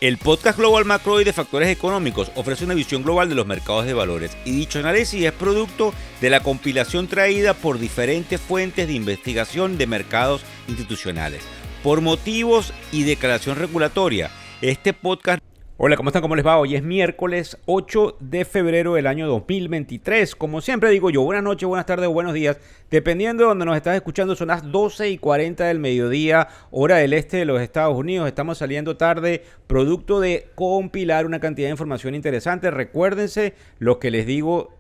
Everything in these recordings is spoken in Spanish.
El podcast Global Macro y de Factores Económicos ofrece una visión global de los mercados de valores y dicho análisis es producto de la compilación traída por diferentes fuentes de investigación de mercados institucionales. Por motivos y declaración regulatoria, este podcast... Hola, ¿cómo están? ¿Cómo les va? Hoy es miércoles 8 de febrero del año 2023. Como siempre digo yo, buenas noches, buenas tardes o buenos días. Dependiendo de donde nos estás escuchando, son las 12:40 del mediodía, hora del este de los Estados Unidos. Estamos saliendo tarde, producto de compilar una cantidad de información interesante. Recuérdense lo que les digo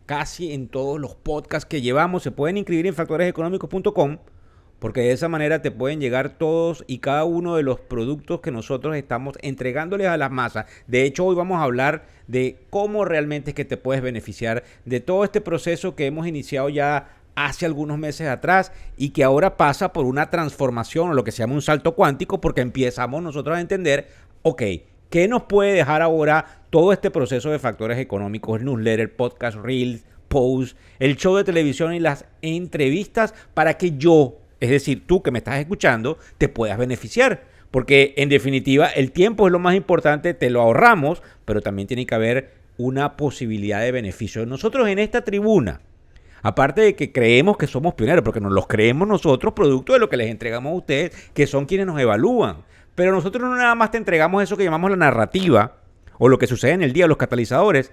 casi en todos los podcasts que llevamos. Se pueden inscribir en factoreseconómicos.com. Porque de esa manera te pueden llegar todos y cada uno de los productos que nosotros estamos entregándoles a las masas. De hecho, hoy vamos a hablar de cómo realmente es que te puedes beneficiar de todo este proceso que hemos iniciado ya hace algunos meses atrás y que ahora pasa por una transformación o lo que se llama un salto cuántico, porque empezamos nosotros a entender, ok, ¿qué nos puede dejar ahora todo este proceso de factores económicos, el newsletter, podcast, reels, posts, el show de televisión y las entrevistas para que yo, es decir, tú que me estás escuchando, te puedas beneficiar. Porque en definitiva el tiempo es lo más importante, te lo ahorramos, pero también tiene que haber una posibilidad de beneficio. Nosotros en esta tribuna, aparte de que creemos que somos pioneros, porque nos los creemos nosotros, producto de lo que les entregamos a ustedes, que son quienes nos evalúan. Pero nosotros no nada más te entregamos eso que llamamos la narrativa, o lo que sucede en el día, los catalizadores,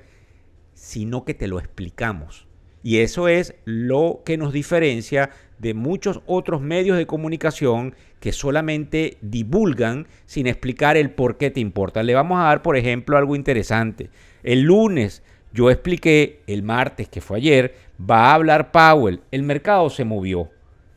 sino que te lo explicamos. Y eso es lo que nos diferencia de muchos otros medios de comunicación que solamente divulgan sin explicar el por qué te importa. Le vamos a dar, por ejemplo, algo interesante. El lunes yo expliqué, el martes, que fue ayer, va a hablar Powell. El mercado se movió.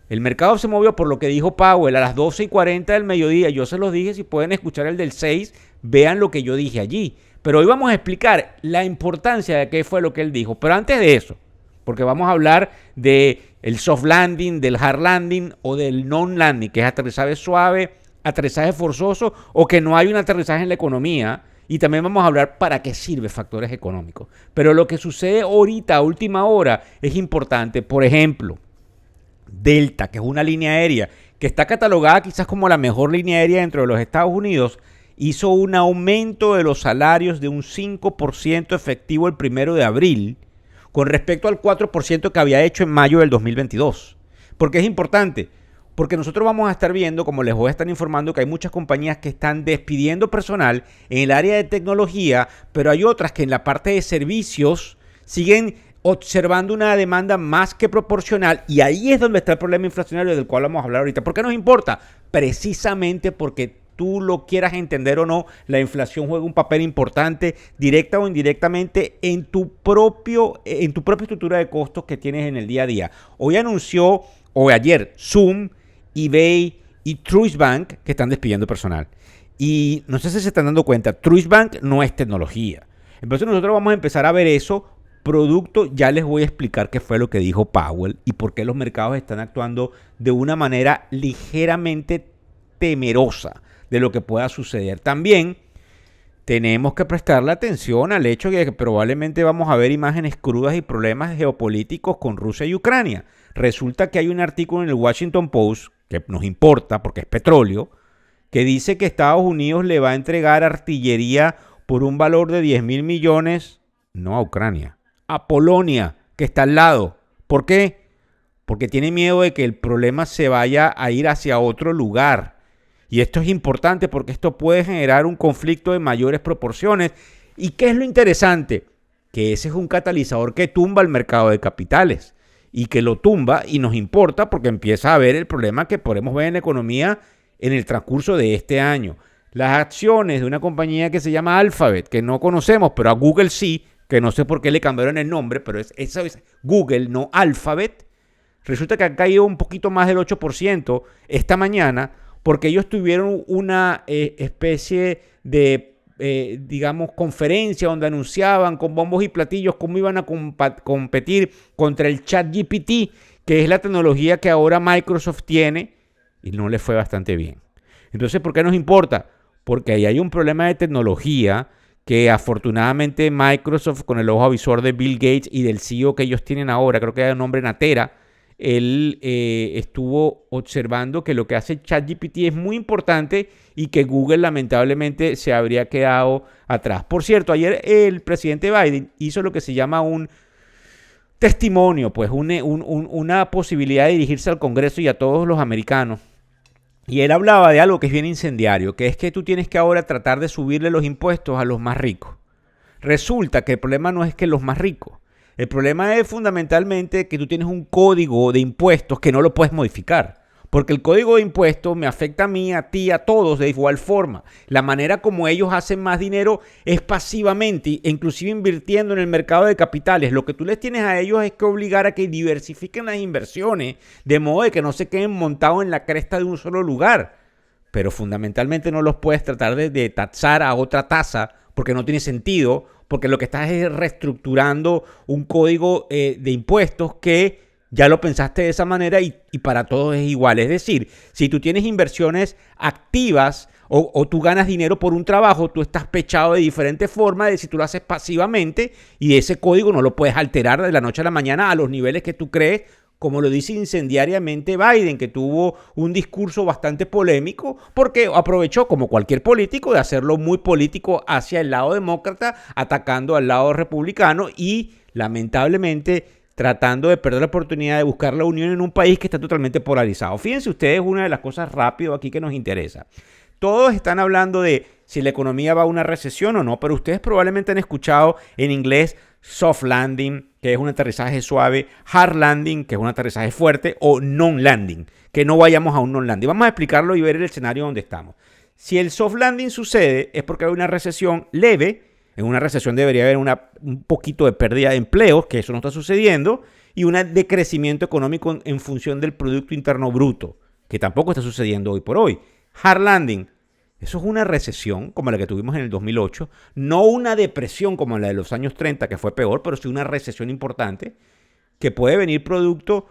El mercado se movió por lo que dijo Powell a las 12:40 del mediodía. Yo se los dije, si pueden escuchar el del 6, vean lo que yo dije allí. Pero hoy vamos a explicar la importancia de qué fue lo que él dijo. Pero antes de eso, porque vamos a hablar del soft landing, del hard landing o del non-landing, que es aterrizaje suave, aterrizaje forzoso o que no hay un aterrizaje en la economía. Y también vamos a hablar para qué sirve factores económicos. Pero lo que sucede ahorita, a última hora, es importante. Por ejemplo, Delta, que es una línea aérea que está catalogada quizás como la mejor línea aérea dentro de los Estados Unidos, hizo un aumento de los salarios de un 5% efectivo el 1 de abril, con respecto al 4% que había hecho en mayo del 2022. ¿Por qué es importante? Porque nosotros vamos a estar viendo, como les voy a estar informando, que hay muchas compañías que están despidiendo personal en el área de tecnología, pero hay otras que en la parte de servicios siguen observando una demanda más que proporcional, y ahí es donde está el problema inflacionario del cual vamos a hablar ahorita. ¿Por qué nos importa? Precisamente porque tú lo quieras entender o no, la inflación juega un papel importante, directa o indirectamente, en tu propia estructura de costos que tienes en el día a día. Hoy anunció, o ayer, Zoom, eBay y Truist Bank que están despidiendo personal. Y no sé si se están dando cuenta, Truist Bank no es tecnología. Entonces nosotros vamos a empezar a ver eso producto, ya les voy a explicar qué fue lo que dijo Powell y por qué los mercados están actuando de una manera ligeramente temerosa de lo que pueda suceder. También tenemos que prestarle atención al hecho de que probablemente vamos a ver imágenes crudas y problemas geopolíticos con Rusia y Ucrania. Resulta que hay un artículo en el Washington Post, que nos importa porque es petróleo, que dice que Estados Unidos le va a entregar artillería por un valor de 10,000 millones, no a Ucrania, a Polonia, que está al lado. ¿Por qué? Porque tiene miedo de que el problema se vaya a ir hacia otro lugar. Y esto es importante porque esto puede generar un conflicto de mayores proporciones. ¿Y qué es lo interesante? Que ese es un catalizador que tumba el mercado de capitales. Y que lo tumba y nos importa porque empieza a ver el problema que podemos ver en la economía en el transcurso de este año. Las acciones de una compañía que se llama Alphabet, que no conocemos, pero a Google sí, que no sé por qué le cambiaron el nombre, pero esa es Google, no Alphabet. Resulta que ha caído un poquito más del 8% esta mañana, porque ellos tuvieron una especie de, conferencia donde anunciaban con bombos y platillos cómo iban a competir contra el ChatGPT, que es la tecnología que ahora Microsoft tiene, y no les fue bastante bien. Entonces, ¿por qué nos importa? Porque ahí hay un problema de tecnología que afortunadamente Microsoft, con el ojo avisor de Bill Gates y del CEO que ellos tienen ahora, creo que hay un nombre Natera, él estuvo observando que lo que hace ChatGPT es muy importante y que Google lamentablemente se habría quedado atrás. Por cierto, ayer el presidente Biden hizo lo que se llama un testimonio, pues una posibilidad de dirigirse al Congreso y a todos los americanos. Y él hablaba de algo que es bien incendiario, que es que tú tienes que ahora tratar de subirle los impuestos a los más ricos. Resulta que el problema no es que los más ricos. El problema es fundamentalmente que tú tienes un código de impuestos que no lo puedes modificar. Porque el código de impuestos me afecta a mí, a ti, a todos de igual forma. La manera como ellos hacen más dinero es pasivamente, inclusive invirtiendo en el mercado de capitales. Lo que tú les tienes a ellos es que obligar a que diversifiquen las inversiones, de modo de que no se queden montados en la cresta de un solo lugar. Pero fundamentalmente no los puedes tratar de taxar a otra tasa, porque no tiene sentido, porque lo que estás es reestructurando un código de impuestos que ya lo pensaste de esa manera y para todos es igual. Es decir, si tú tienes inversiones activas o tú ganas dinero por un trabajo, tú estás pechado de diferente forma de si tú lo haces pasivamente y ese código no lo puedes alterar de la noche a la mañana a los niveles que tú crees, como lo dice incendiariamente Biden, que tuvo un discurso bastante polémico porque aprovechó, como cualquier político, de hacerlo muy político hacia el lado demócrata, atacando al lado republicano y lamentablemente tratando de perder la oportunidad de buscar la unión en un país que está totalmente polarizado. Fíjense ustedes una de las cosas rápido aquí que nos interesa. Todos están hablando de si la economía va a una recesión o no, pero ustedes probablemente han escuchado en inglés soft landing, que es un aterrizaje suave, hard landing, que es un aterrizaje fuerte, o non-landing, que no vayamos a un non-landing. Vamos a explicarlo y ver el escenario donde estamos. Si el soft landing sucede es porque hay una recesión leve. En una recesión debería haber un poquito de pérdida de empleos, que eso no está sucediendo, y un decrecimiento económico en función del Producto Interno Bruto, que tampoco está sucediendo hoy por hoy. Hard landing, eso es una recesión como la que tuvimos en el 2008, no una depresión como la de los años 30, que fue peor, pero sí una recesión importante, que puede venir producto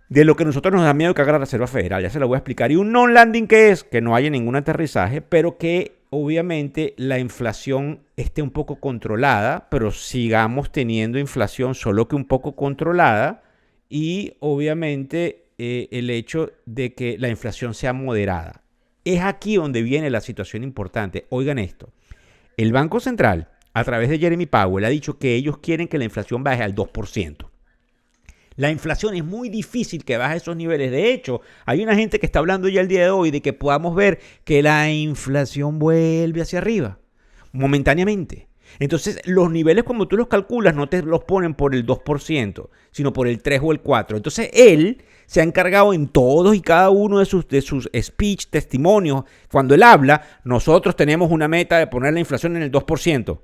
de lo que nosotros nos da miedo que haga la Reserva Federal. Ya se lo voy a explicar. Y un non-landing, que es que no haya ningún aterrizaje, pero que obviamente la inflación esté un poco controlada, pero sigamos teniendo inflación solo que un poco controlada y obviamente el hecho de que la inflación sea moderada. Es aquí donde viene la situación importante. Oigan esto, el Banco Central, a través de Jeremy Powell, ha dicho que ellos quieren que la inflación baje al 2%. La inflación es muy difícil que baje a esos niveles. De hecho, hay una gente que está hablando ya el día de hoy de que podamos ver que la inflación vuelve hacia arriba, momentáneamente. Entonces, los niveles como tú los calculas no te los ponen por el 2%, sino por el 3 o el 4%. Entonces, él se ha encargado en todos y cada uno de sus speech, testimonios. Cuando él habla, nosotros tenemos una meta de poner la inflación en el 2%.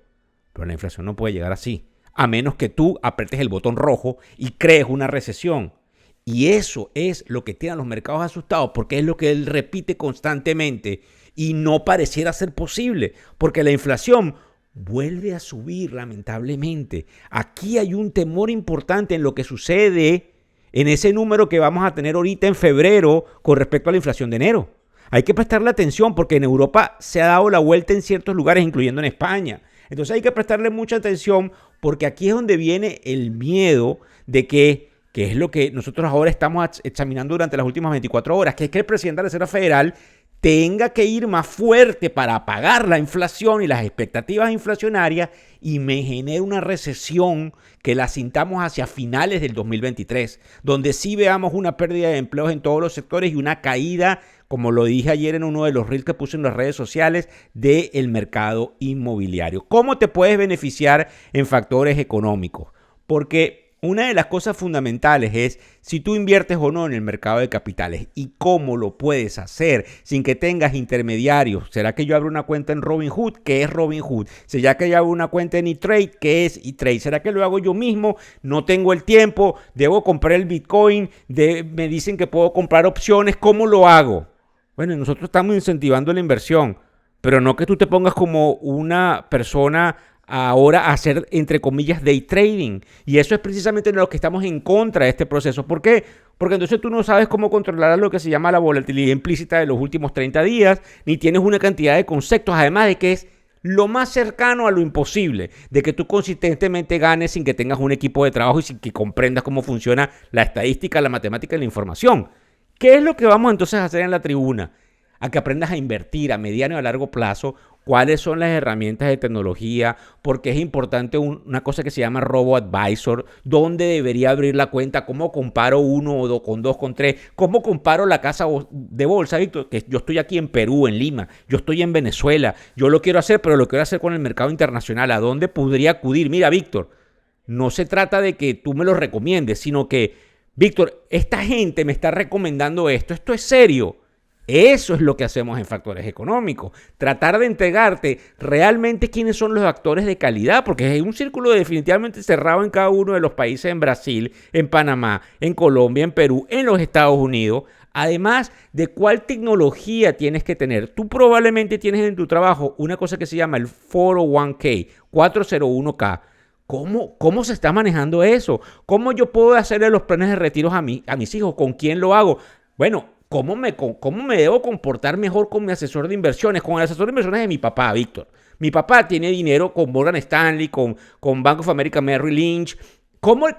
Pero la inflación no puede llegar así, a menos que tú apretes el botón rojo y crees una recesión. Y eso es lo que tienen los mercados asustados, porque es lo que él repite constantemente y no pareciera ser posible, porque la inflación vuelve a subir lamentablemente. Aquí hay un temor importante en lo que sucede en ese número que vamos a tener ahorita en febrero con respecto a la inflación de enero. Hay que prestarle atención porque en Europa se ha dado la vuelta en ciertos lugares, incluyendo en España. Entonces hay que prestarle mucha atención porque aquí es donde viene el miedo de que es lo que nosotros ahora estamos examinando durante las últimas 24 horas, que es que el presidente de la Reserva Federal tenga que ir más fuerte para apagar la inflación y las expectativas inflacionarias y me genere una recesión que la sintamos hacia finales del 2023, donde sí veamos una pérdida de empleos en todos los sectores y una caída, como lo dije ayer en uno de los reels que puse en las redes sociales, del mercado inmobiliario. ¿Cómo te puedes beneficiar en factores económicos? Porque una de las cosas fundamentales es si tú inviertes o no en el mercado de capitales y cómo lo puedes hacer sin que tengas intermediarios. ¿Será que yo abro una cuenta en Robinhood? ¿Qué es Robinhood? ¿Será que yo abro una cuenta en E-Trade? ¿Qué es E-Trade? ¿Será que lo hago yo mismo? No tengo el tiempo, debo comprar el Bitcoin, me dicen que puedo comprar opciones, ¿cómo lo hago? Bueno, nosotros estamos incentivando la inversión, pero no que tú te pongas como una persona ahora a hacer, entre comillas, day trading. Y eso es precisamente lo que estamos en contra de este proceso. ¿Por qué? Porque entonces tú no sabes cómo controlar lo que se llama la volatilidad implícita de los últimos 30 días, ni tienes una cantidad de conceptos, además de que es lo más cercano a lo imposible, de que tú consistentemente ganes sin que tengas un equipo de trabajo y sin que comprendas cómo funciona la estadística, la matemática y la información. ¿Qué es lo que vamos entonces a hacer en la tribuna? a que aprendas a invertir a mediano y a largo plazo, cuáles son las herramientas de tecnología, porque es importante una cosa que se llama RoboAdvisor, dónde debería abrir la cuenta, cómo comparo uno o dos con dos, con tres, cómo comparo la casa de bolsa, Víctor, que yo estoy aquí en Perú, en Lima, yo estoy en Venezuela, yo lo quiero hacer, pero lo quiero hacer con el mercado internacional, ¿a dónde podría acudir? Mira, Víctor, no se trata de que tú me lo recomiendes, sino que, Víctor, esta gente me está recomendando esto es serio. Eso es lo que hacemos en Factores Económicos. Tratar de entregarte realmente quiénes son los actores de calidad, porque hay un círculo definitivamente cerrado en cada uno de los países, en Brasil, en Panamá, en Colombia, en Perú, en los Estados Unidos. Además de cuál tecnología tienes que tener. Tú probablemente tienes en tu trabajo una cosa que se llama el 401k, 401k. ¿Cómo se está manejando eso? ¿Cómo yo puedo hacerle los planes de retiros a mis hijos? ¿Con quién lo hago? Bueno, ¿cómo me debo comportar mejor con mi asesor de inversiones? Con el asesor de inversiones de mi papá, Víctor. Mi papá tiene dinero con Morgan Stanley, con Bank of America Merrill Lynch.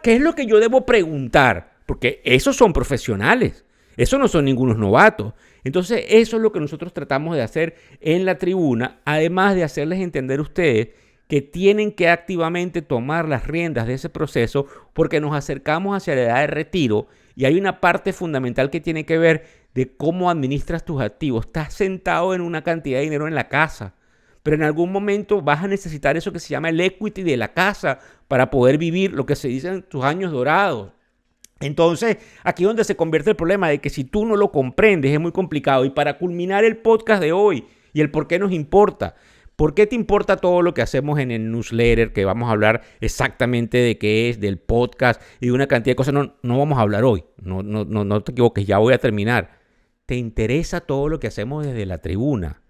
¿Qué es lo que yo debo preguntar? Porque esos son profesionales. Esos no son ningunos novatos. Entonces, eso es lo que nosotros tratamos de hacer en la tribuna, además de hacerles entender a ustedes que tienen que activamente tomar las riendas de ese proceso porque nos acercamos hacia la edad de retiro y hay una parte fundamental que tiene que ver de cómo administras tus activos. Estás sentado en una cantidad de dinero en la casa, pero en algún momento vas a necesitar eso que se llama el equity de la casa para poder vivir lo que se dice en tus años dorados. Entonces, aquí es donde se convierte el problema de que si tú no lo comprendes es muy complicado. Y para culminar el podcast de hoy y el por qué nos importa, ¿por qué te importa todo lo que hacemos en el newsletter? Que vamos a hablar exactamente de qué es, del podcast y de una cantidad de cosas. No vamos a hablar hoy. No te equivoques, ya voy a terminar. Te interesa todo lo que hacemos desde la tribuna.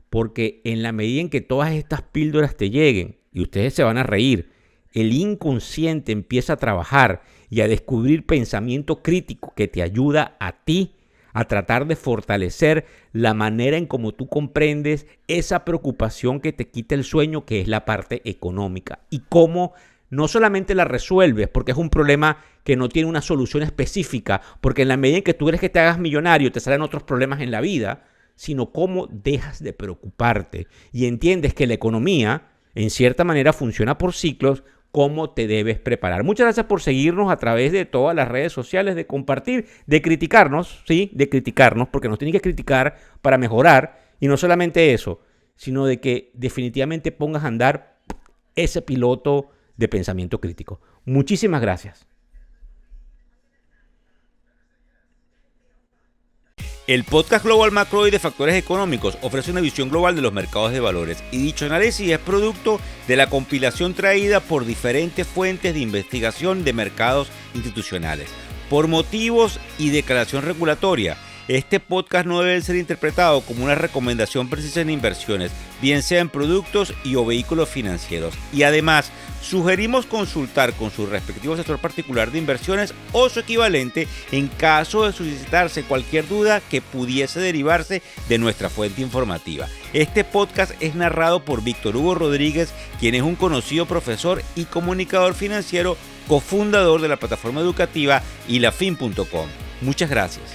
Porque en la medida en que todas estas píldoras te lleguen, y ustedes se van a reír, el inconsciente empieza a trabajar y a descubrir pensamiento crítico que te ayuda a ti a tratar de fortalecer la manera en cómo tú comprendes esa preocupación que te quita el sueño, que es la parte económica, y cómo no solamente la resuelves, porque es un problema que no tiene una solución específica, porque en la medida en que tú crees que te hagas millonario, te salen otros problemas en la vida, sino cómo dejas de preocuparte y entiendes que la economía, en cierta manera, funciona por ciclos, cómo te debes preparar. Muchas gracias por seguirnos a través de todas las redes sociales, de compartir, de criticarnos, ¿sí? De criticarnos, porque nos tienen que criticar para mejorar. Y no solamente eso, sino de que definitivamente pongas a andar ese piloto de pensamiento crítico. Muchísimas gracias. El podcast Global Macro y de Factores Económicos ofrece una visión global de los mercados de valores y dicho análisis es producto de la compilación traída por diferentes fuentes de investigación de mercados institucionales. Por motivos y declaración regulatoria, este podcast no debe ser interpretado como una recomendación precisa en inversiones, bien sea en productos y o vehículos financieros. Y además, sugerimos consultar con su respectivo asesor particular de inversiones o su equivalente en caso de suscitarse cualquier duda que pudiese derivarse de nuestra fuente informativa. Este podcast es narrado por Víctor Hugo Rodríguez, quien es un conocido profesor y comunicador financiero, cofundador de la plataforma educativa ilafin.com. Muchas gracias.